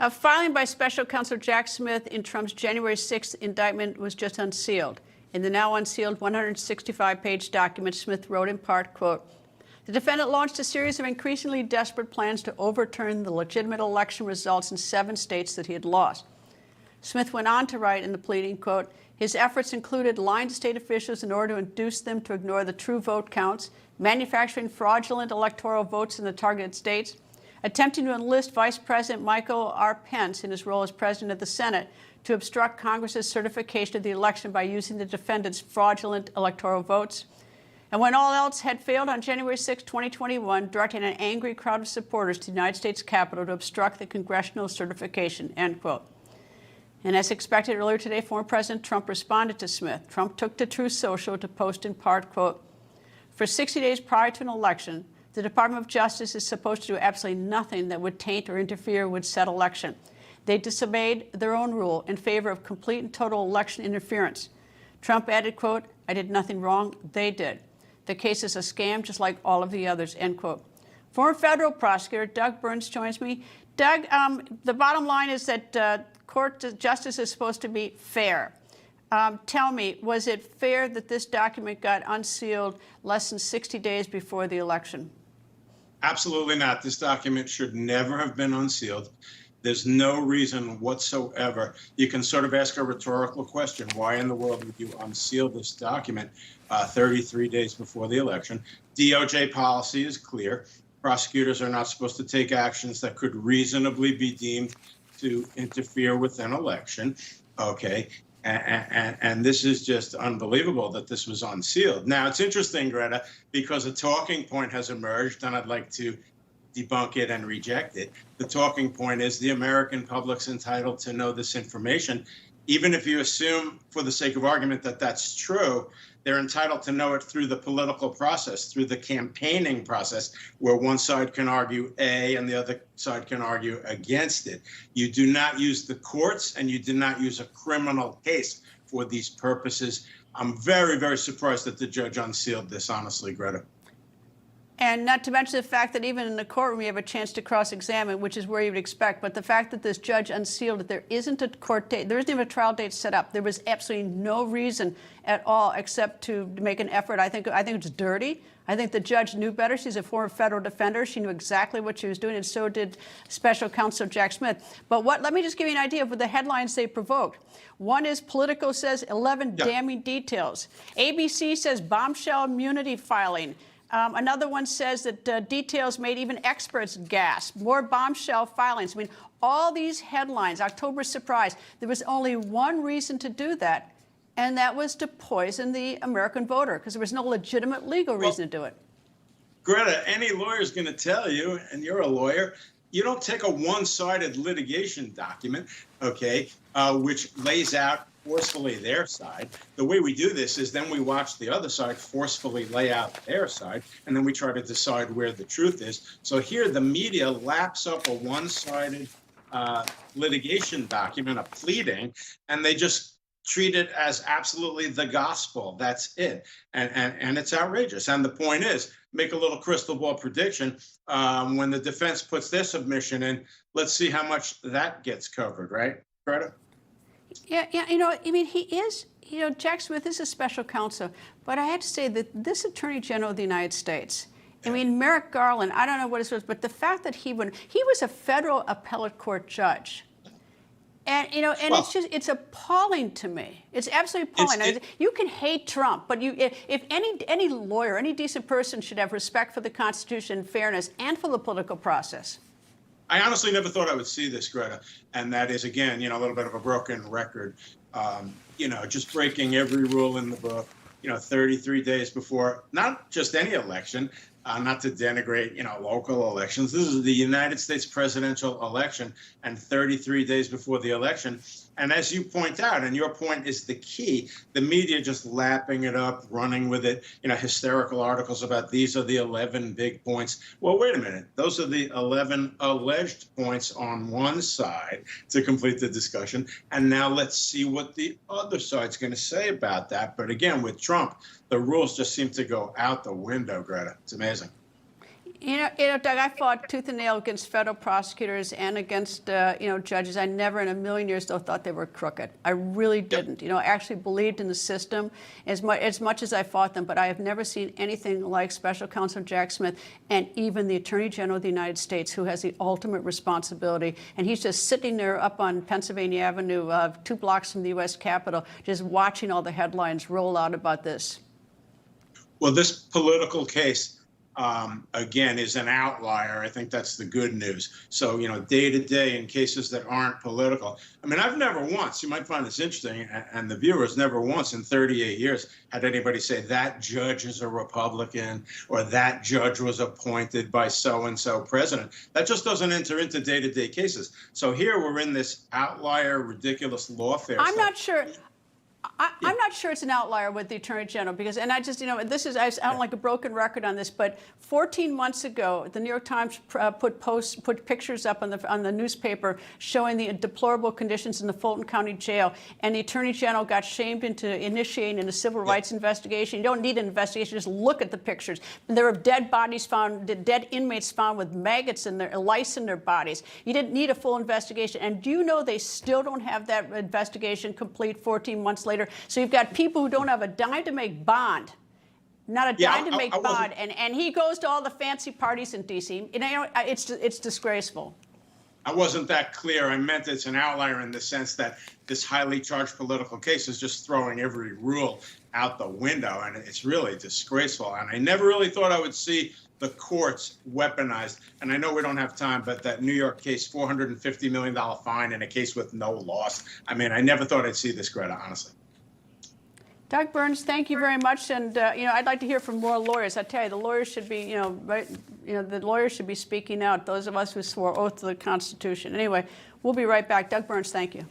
A filing by Special Counsel Jack Smith in Trump's January 6th indictment was just unsealed. In the now unsealed 165-page document, Smith wrote in part, quote, "The defendant launched a series of increasingly desperate plans to overturn the legitimate election results in 7 states that he had lost." Smith went on to write in the pleading, quote, "His efforts included lying to state officials in order to induce them to ignore the true vote counts, manufacturing fraudulent electoral votes in the targeted states, attempting to enlist Vice President Michael R. Pence in his role as President of the Senate to obstruct Congress's certification of the election by using the defendant's fraudulent electoral votes. And when all else had failed on January 6, 2021, directing an angry crowd of supporters to the United States Capitol to obstruct the congressional certification," end quote. And as expected earlier today, former President Trump responded to Smith. Trump took to Truth Social to post in part, quote, "For 60 days prior to an election, the Department of Justice is supposed to do absolutely nothing that would taint or interfere with said election. They disobeyed their own rule in favor of complete and total election interference." Trump added, quote, "I did nothing wrong, they did. The case is a scam just like all of the others," end quote. Former federal prosecutor Doug Burns joins me. Doug, the bottom line is that court justice is supposed to be fair. Tell me, was it fair that this document got unsealed less than 60 days before the election? Absolutely not. This document should never have been unsealed. There's no reason whatsoever. You can sort of ask a rhetorical question. Why in the world would you unseal this document 33 days before the election? DOJ policy is clear. Prosecutors are not supposed to take actions that could reasonably be deemed to interfere with an election. Okay. And this is just unbelievable that this was unsealed. Now, it's interesting, Greta, because a talking point has emerged, and I'd like to debunk it and reject it. The talking point is the American public's entitled to know this information. Even if you assume, for the sake of argument, that that's true, they're entitled to know it through the political process, through the campaigning process, where one side can argue A and the other side can argue against it. You do not use the courts, and you do not use a criminal case for these purposes. I'm very, very surprised that the judge unsealed this, honestly, Greta. And not to mention the fact that even in the courtroom, you have a chance to cross-examine, which is where you would expect. But the fact that this judge unsealed it, there isn't a court date, there isn't even a trial date set up. There was absolutely no reason at all except to make an effort. I think it's dirty. I think the judge knew better. She's a former federal defender. She knew exactly what she was doing, and so did Special Counsel Jack Smith. But let me just give you an idea of the headlines they provoked. One is Politico says 11 damning details. ABC says bombshell immunity filing. Another one says that details made even experts gasp. More bombshell filings. I mean, all these headlines, October surprise. There was only one reason to do that, and that was to poison the American voter, because there was no legitimate legal reason to do it. Greta, any lawyer is going to tell you, and you're a lawyer, you don't take a one-sided litigation document, okay, which lays out forcefully their side. The way we do this is then we watch the other side forcefully lay out their side, and then we try to decide where the truth is. So here the media laps up a one-sided litigation document, a pleading, and they just treat it as absolutely the gospel. That's it. And it's outrageous. And the point is, make a little crystal ball prediction. When the defense puts their submission in, let's see how much that gets covered, right, Greta? Yeah, I mean, he is, Jack Smith is a special counsel, but I have to say that this Attorney General of the United States, I mean, Merrick Garland, I don't know what it was, but the fact that he was a federal appellate court judge. And, it's appalling to me. It's absolutely appalling. You can hate Trump, but if any lawyer, any decent person should have respect for the Constitution, fairness, and for the political process. I honestly never thought I would see this, Greta. And that is, again, a little bit of a broken record, just breaking every rule in the book, 33 days before, not just any election, not to denigrate, local elections. This is the United States presidential election, and 33 days before the election. And as you point out, and your point is the key, the media just lapping it up, running with it, hysterical articles about these are the 11 big points. Well, wait a minute. Those are the 11 alleged points on one side to complete the discussion. And now let's see what the other side's going to say about that. But again, with Trump, the rules just seem to go out the window, Greta. It's amazing. Doug, I fought tooth and nail against federal prosecutors and against, judges. I never in a million years, though, thought they were crooked. I really didn't. I actually believed in the system as much as I fought them, but I have never seen anything like Special Counsel Jack Smith and even the Attorney General of the United States, who has the ultimate responsibility. And he's just sitting there up on Pennsylvania Avenue, 2 blocks from the U.S. Capitol, just watching all the headlines roll out about this. Well, this political case, again, is an outlier. I think that's the good news. So, day to day in cases that aren't political. I mean, I've never once, you might find this interesting, and the viewers, never once in 38 years had anybody say that judge is a Republican or that judge was appointed by so-and-so president. That just doesn't enter into day-to-day cases. So here we're in this outlier, ridiculous lawfare. I'm not sure. I'm not sure it's an outlier with the Attorney General because, and I just, I sound like a broken record on this, but 14 months ago, the New York Times put pictures up on the newspaper showing the deplorable conditions in the Fulton County Jail, and the Attorney General got shamed into initiating a civil rights investigation. You don't need an investigation; just look at the pictures. There were dead bodies found, dead inmates found with maggots in their lice in their bodies. You didn't need a full investigation, and do you know they still don't have that investigation complete 14 months later? So you've got people who don't have a dime to make bond, not a dime to make bond, and he goes to all the fancy parties in D.C. It's disgraceful. I wasn't that clear. I meant it's an outlier in the sense that this highly charged political case is just throwing every rule out the window, and it's really disgraceful. And I never really thought I would see the courts weaponized. And I know we don't have time, but that New York case, $450 million fine in a case with no loss. I mean, I never thought I'd see this, Greta, honestly. Doug Burns, thank you very much. And I'd like to hear from more lawyers. I tell you, the lawyers should be, the lawyers should be speaking out. Those of us who swore oath to the Constitution. Anyway, we'll be right back. Doug Burns, thank you.